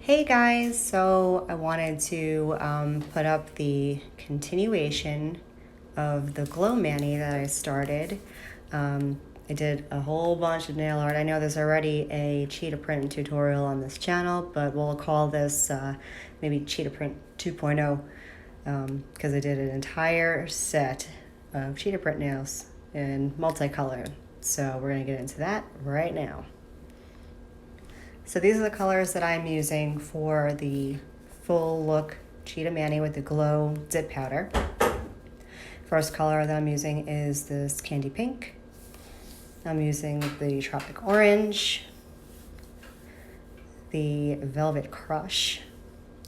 Hey guys, so I wanted to put up the continuation of the glow mani that I started. I did a whole bunch of nail art. I know there's already a cheetah print tutorial on this channel, but we'll call this maybe cheetah print 2.0 because I did an entire set of cheetah print nails in multicolor. So we're going to get into that right now. So these are the colors that I'm using for the full look cheetah mani with the glow dip powder. First color that I'm using is this candy pink. I'm using the tropic orange, the velvet crush.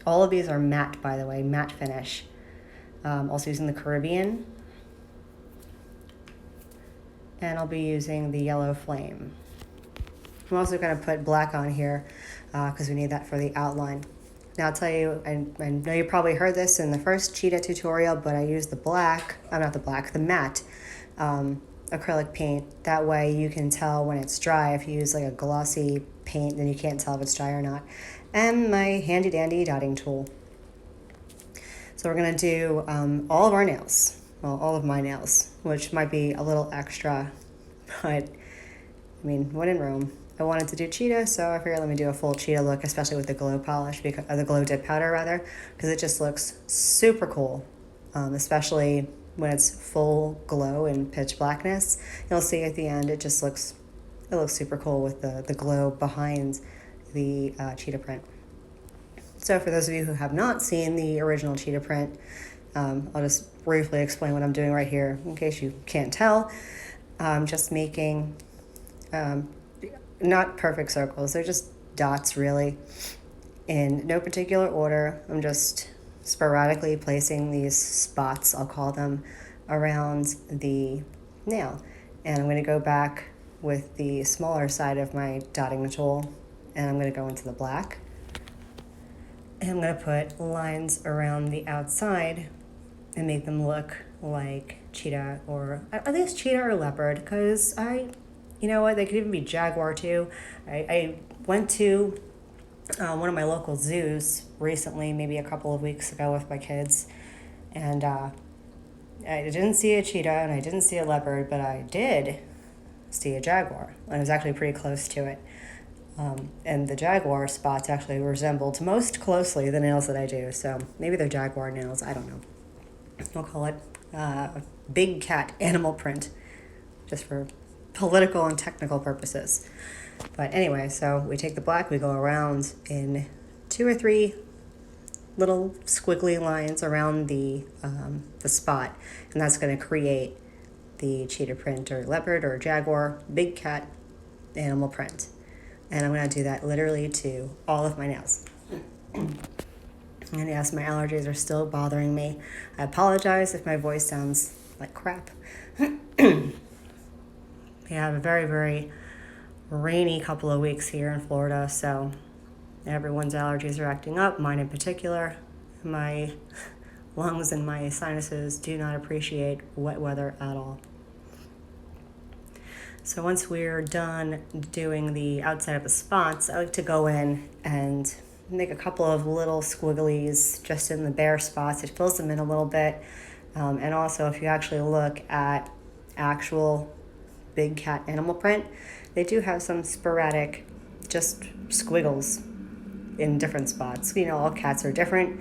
All of these are matte, by the way, matte finish. Also using the Caribbean. And I'll be using the yellow flame. I'm also going to put black on here because we need that for the outline. Now I'll tell you, I know you probably heard this in the first cheetah tutorial, but I use the matte acrylic paint. That way you can tell when it's dry. If you use like a glossy paint, then you can't tell if it's dry or not. And my handy dandy dotting tool. So we're going to do all of our nails. Well, all of my nails, which might be a little extra, but I mean, when in Rome. I wanted to do cheetah, so I figured let me do a full cheetah look, especially with the glow polish, the glow dip powder rather, because it just looks super cool, especially when it's full glow and pitch blackness. You'll see at the end it looks super cool with the glow behind the cheetah print. So for those of you who have not seen the original cheetah print, I'll just briefly explain what I'm doing right here in case you can't tell. I'm just making not perfect circles, they're just dots really, in no particular order. I'm just sporadically placing these spots, I'll call them, around the nail. And I'm going to go back with the smaller side of my dotting tool, and I'm going to go into the black. And I'm going to put lines around the outside and make them look like cheetah, or at least cheetah or leopard, because you know what, they could even be jaguar too. I went to one of my local zoos recently, maybe a couple of weeks ago with my kids, and I didn't see a cheetah and I didn't see a leopard, but I did see a jaguar, and I was actually pretty close to it. And the jaguar spots actually resembled most closely the nails that I do, so maybe they're jaguar nails, I don't know. We'll call it big cat animal print, just for political and technical purposes. But anyway, so we take the black, we go around in 2 or 3 little squiggly lines around the spot, and that's going to create the cheetah print or leopard or jaguar big cat animal print. And I'm going to do that literally to all of my nails. And yes, my allergies are still bothering me. I apologize if my voice sounds like crap. We have a very, very rainy couple of weeks here in Florida, so everyone's allergies are acting up, mine in particular. My lungs and my sinuses do not appreciate wet weather at all. So once we're done doing the outside of the spots, I like to go in and make a couple of little squigglies just in the bare spots. It fills them in a little bit. And also, if you actually look at actual big cat animal print, they do have some sporadic just squiggles in different spots. You know, all cats are different.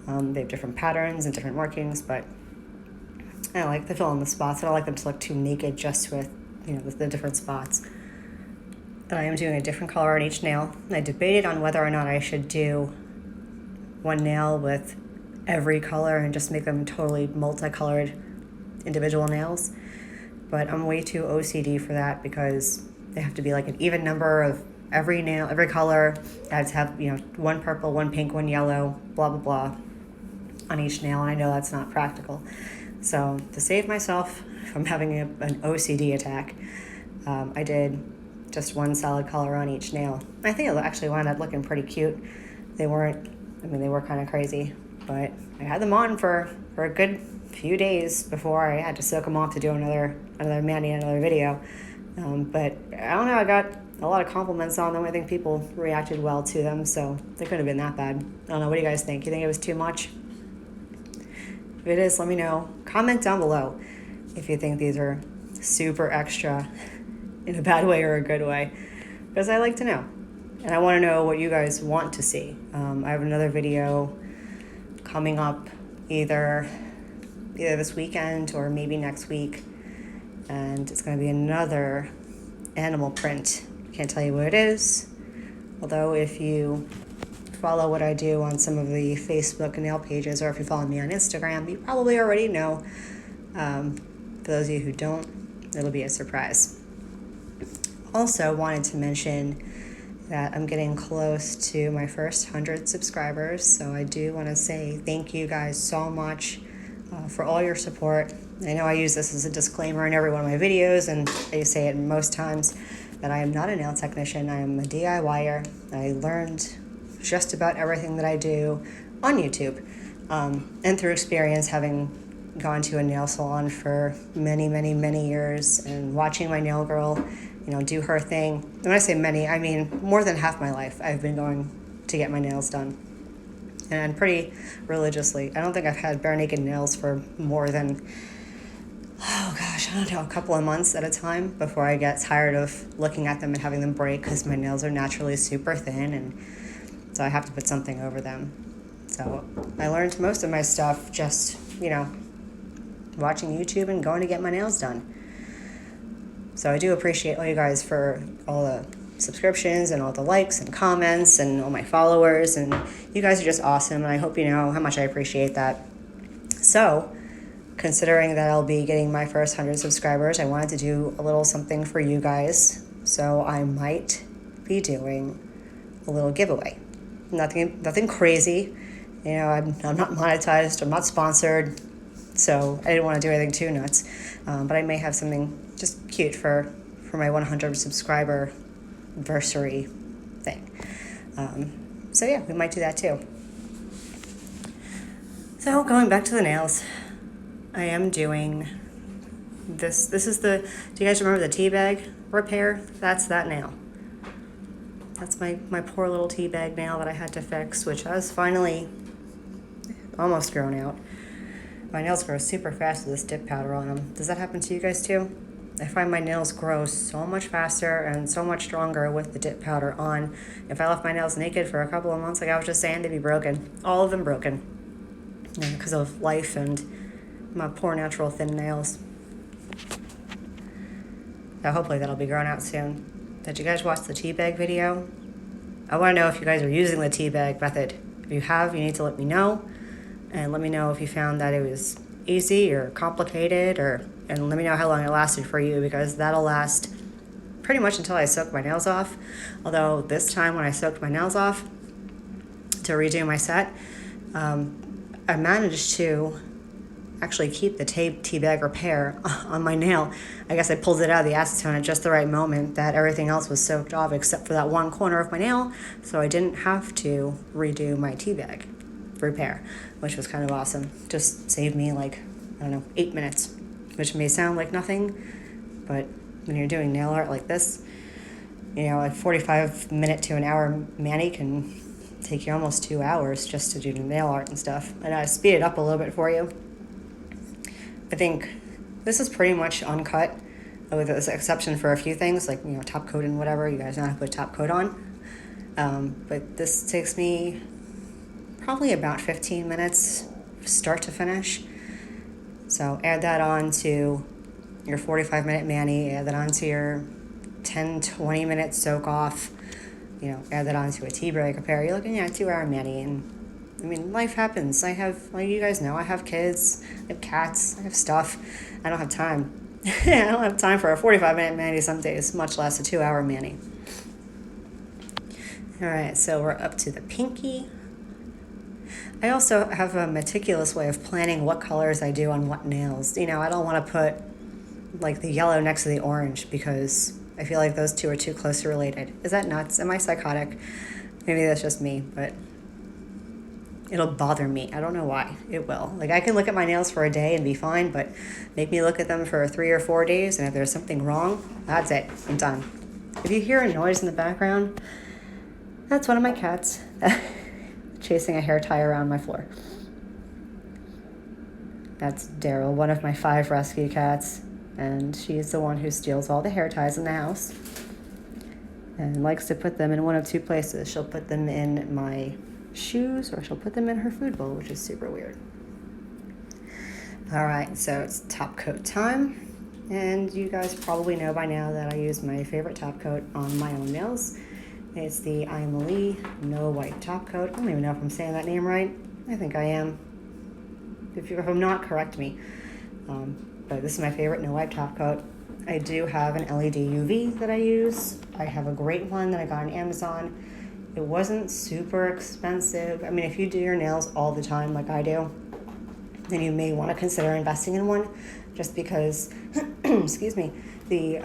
They have different patterns and different markings, but I like to fill in the spots. I don't like them to look too naked just with, you know, the different spots. And I am doing a different color on each nail. I debated on whether or not I should do one nail with every color and just make them totally multicolored individual nails. But I'm way too OCD for that because they have to be like an even number of every nail, every color. I have to have, you know, one purple, one pink, one yellow, blah, blah, blah on each nail. And I know that's not practical. So to save myself from having an OCD attack, I did just one solid color on each nail. I think it actually wound up looking pretty cute. They were kind of crazy, but I had them on for a good few days before I had to soak them off to do another mani, another video. But I don't know, I got a lot of compliments on them. I think people reacted well to them, so they couldn't have been that bad. I don't know. What do you guys think? You think it was too much? If it is, let me know. Comment down below if you think these are super extra in a bad way or a good way, because I like to know. And I want to know what you guys want to see. I have another video coming up either this weekend or maybe next week. And it's going to be another animal print. Can't tell you what it is. Although if you follow what I do on some of the Facebook nail pages, or if you follow me on Instagram, you probably already know. For those of you who don't, it'll be a surprise. Also wanted to mention that I'm getting close to my first 100 subscribers. So I do want to say thank you guys so much for all your support. I know I use this as a disclaimer in every one of my videos, and I say it most times, that I am not a nail technician. I am a DIYer. I learned just about everything that I do on YouTube, and through experience, having gone to a nail salon for many, many, many years and watching my nail girl, do her thing. And when I say many, I mean more than half my life I've been going to get my nails done, and pretty religiously. I don't think I've had bare naked nails for more than, a couple of months at a time before I get tired of looking at them and having them break, because my nails are naturally super thin, and so I have to put something over them. So I learned most of my stuff just, watching YouTube and going to get my nails done. So I do appreciate all you guys for all the subscriptions and all the likes and comments and all my followers, and you guys are just awesome, and I hope you know how much I appreciate that. So considering that I'll be getting my first 100 subscribers, I wanted to do a little something for you guys. So I might be doing a little giveaway. Nothing crazy. I'm not monetized. I'm not sponsored. So I didn't want to do anything too nuts. But I may have something just cute for my 100 subscriber anniversary thing. So yeah, we might do that too. So going back to the nails, I am doing this. This is do you guys remember the Teabag repair? That's that nail. That's my poor little Teabag nail that I had to fix, which has finally almost grown out. My nails grow super fast with this dip powder on them. Does that happen to you guys too? I find my nails grow so much faster and so much stronger with the dip powder on. If I left my nails naked for a couple of months, like I was just saying, they'd be broken. All of them broken. Because of life and my poor natural thin nails. So hopefully that'll be grown out soon. Did you guys watch the Teabag video? I want to know if you guys are using the Teabag method. If you have, you need to let me know. And let me know if you found that it was easy or complicated, and let me know how long it lasted for you, because that'll last pretty much until I soak my nails off. Although this time when I soaked my nails off to redo my set, I managed to actually keep the Teabag repair on my nail. I guess I pulled it out of the acetone at just the right moment that everything else was soaked off except for that one corner of my nail, so I didn't have to redo my Teabag repair, which was kind of awesome. Just saved me 8 minutes, which may sound like nothing, but when you're doing nail art like this, a 45-minute to an hour mani can take you almost 2 hours just to do the nail art and stuff. And I speed it up a little bit for you. I think this is pretty much uncut, with the exception for a few things like top coat and whatever. You guys know how to put top coat on. But this takes me probably about 15 minutes start to finish. So add that on to your 45-minute mani, add that on to your 10-20 minute soak off, add that on to a Teabag repair. You're looking at a 2-hour mani, and life happens. I have, you guys know, I have kids, I have cats, I have stuff. I don't have time. I don't have time for a 45-minute mani some days, much less a 2-hour mani. All right, so we're up to the pinky. I also have a meticulous way of planning what colors I do on what nails. I don't want to put the yellow next to the orange because I feel like those two are too closely related. Is that nuts? Am I psychotic? Maybe that's just me, but it'll bother me. I don't know why. It will. I can look at my nails for a day and be fine, but make me look at them for 3 or 4 days, and if there's something wrong, that's it. I'm done. If you hear a noise in the background, that's one of my cats chasing a hair tie around my floor. That's Daryl, one of my 5 rescue cats, and she's the one who steals all the hair ties in the house and likes to put them in one of 2 places. She'll put them in my shoes or she'll put them in her food bowl, which is super weird. All right, so it's top coat time. And you guys probably know by now that I use my favorite top coat on my own nails. It's the I'm Lee No Wipe Top Coat. I don't even know if I'm saying that name right. I think I am. If I'm not, correct me. But this is my favorite no wipe top coat. I do have an LED UV that I use. I have a great one that I got on Amazon. It wasn't super expensive. I mean, if you do your nails all the time like I do, then you may want to consider investing in one, just because, excuse me, the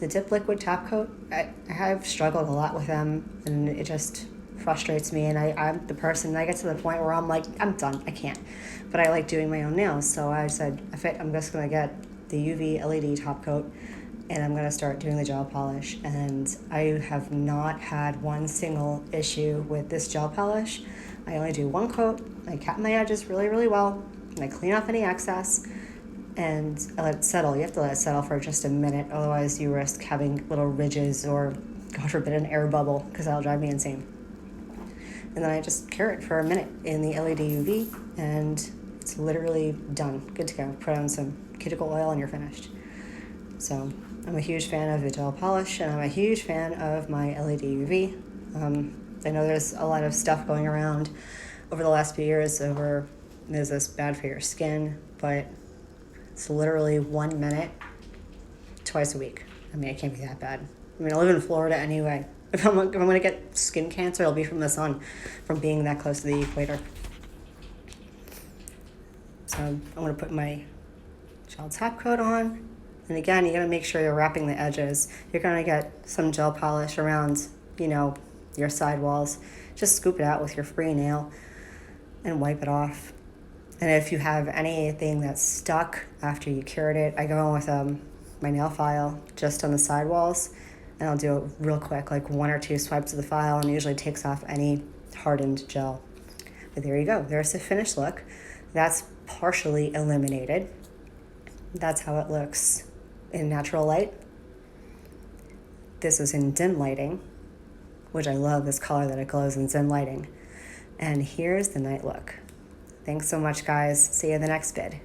dip liquid top coat, I have struggled a lot with them, and it just frustrates me. And I'm the person, I get to the point where I'm like, I'm done, I can't. But I like doing my own nails, so I said, I'm just going to get the UV LED top coat, and I'm going to start doing the gel polish. And I have not had one single issue with this gel polish. I only do 1 coat, I cap my edges really, really well, and I clean off any excess, and I let it settle. You have to let it settle for just a minute, otherwise you risk having little ridges or, God forbid, an air bubble, because that'll drive me insane. And then I just cure it for a minute in the LED UV, and it's literally done, good to go. Put on some cuticle oil and you're finished. So I'm a huge fan of the gel polish, and I'm a huge fan of my LED UV. I know there's a lot of stuff going around over the last few years over, is this bad for your skin? But it's literally 1 minute, twice a week. I mean, it can't be that bad. I mean, I live in Florida anyway. If I'm going to get skin cancer, it'll be from the sun, from being that close to the equator. So I'm going to put my gel top coat on. And again, you got to make sure you're wrapping the edges. You're going to get some gel polish around, your sidewalls. Just scoop it out with your free nail and wipe it off. And if you have anything that's stuck after you cured it, I go in with my nail file just on the sidewalls, and I'll do it real quick, like 1 or 2 swipes of the file, and it usually takes off any hardened gel. But there you go. There's the finished look. That's partially eliminated. That's how it looks in natural light. This is in dim lighting, which I love this color that it glows in dim lighting. And here's the night look. Thanks so much, guys. See you in the next vid.